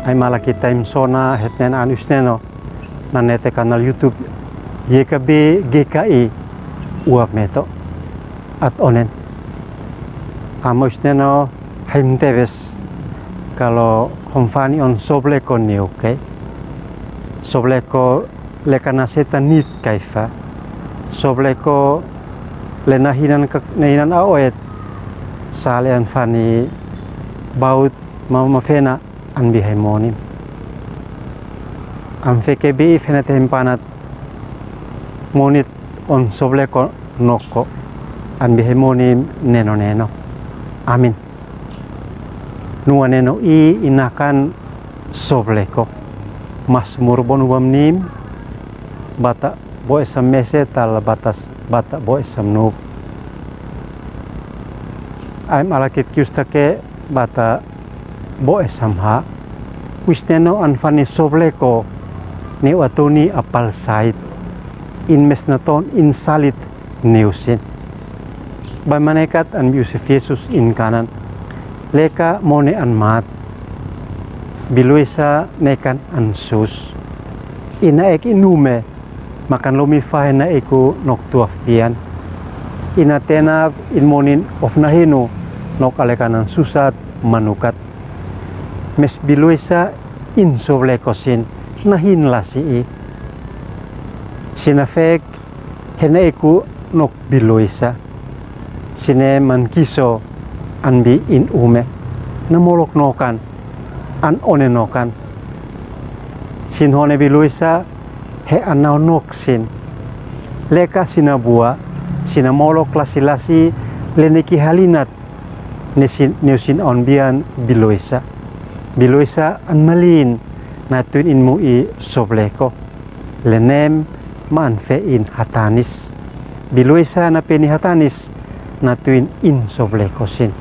ai malaki time sona hetnen anusneno nanete kanal YouTube YKB GKI uap meto at onen amusneno haimtebes kalau homfani on sobleko ni oke sobleko lekana setan nit kaifa sobleko lenahinan aoet salean fani baut mafena an bihaimonim am FKB fenate hempanat monit on sobleko noko an bihaimonim neno amin nuwa neno I inakan sobleko masmur bon wamnim bata boesam mese tal batas bata boesam nub aim alakit kiustake bata boesam ha wisneno anfani sobleko ni watuni apal sait in mesnaton in salit neusin by manekat an Yusuf Yesus in kanan leka mone an mat biluisa nekan an sus ina ek inume makan lomi fahena eku nok tuaf pian ina tena in monin of nahinu nok alekanan susat manukat mes biluisa in soblekosin nahin lasi sinafek hena eku nok biluisa sine man kiso anbi in ume namolok nokan an onenokan sin hone biluisa he anau noksin leka sinabua sinamolok lasi-lasi leniki halinat neusin onbian biluisa an malin natuin in mui sobleko lenem man fein hatanis biluisa na peni hatanis natuin in sobleko sin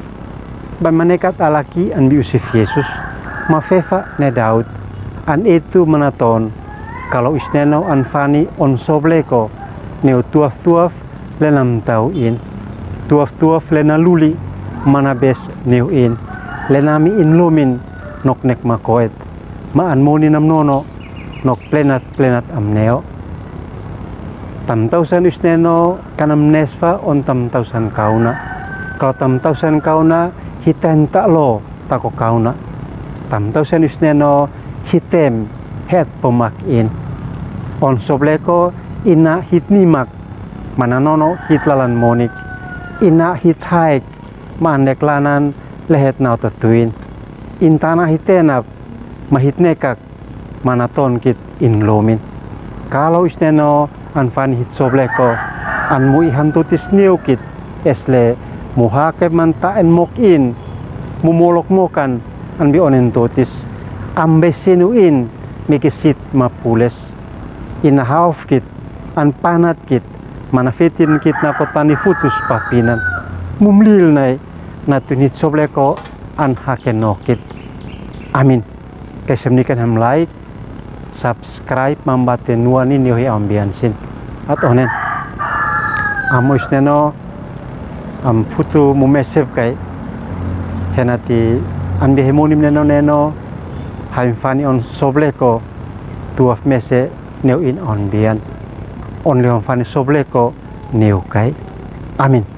bamanekat alaki an Yusuf Yesus mafefa ne Daud an itu menaton kalau isneno anfani on sobleko neu tuaf lenam tauin tuaf lena luli manabes neu in lenami in lumin nok nek makoet ma an moni nam nono nok plenat amneo tam tausan isneno kanam nesfa on tam tausan kauna kalau tam tausan kauna hitan taklo tako kauna tam tausan isneno hitem het pomak in on sobleko ina hit nimak mananono hit lalan monik ina hit haik manek lanan lehet nau tatuin intana hitenap mahit nekak manaton kit in lomin kalau isneno anfan hit sobleko an mui hantutis niukit esle muhake mantaen mokin mumolok mokan an bi onen totis ambe sinuin mikisit mapules ina hauf kit an panat kit manafitin kit na kotani futus papinan mumlil nai natunit sobleko an hakenokit amin kesemnikan ham like subscribe mambate nuani niohi ambiansin at onen amo isneno am futu mumesep kai henati an bihemonim neno haimfani on sobleko tuaf mese neu in on bian on leon fani sobleko neu kai amin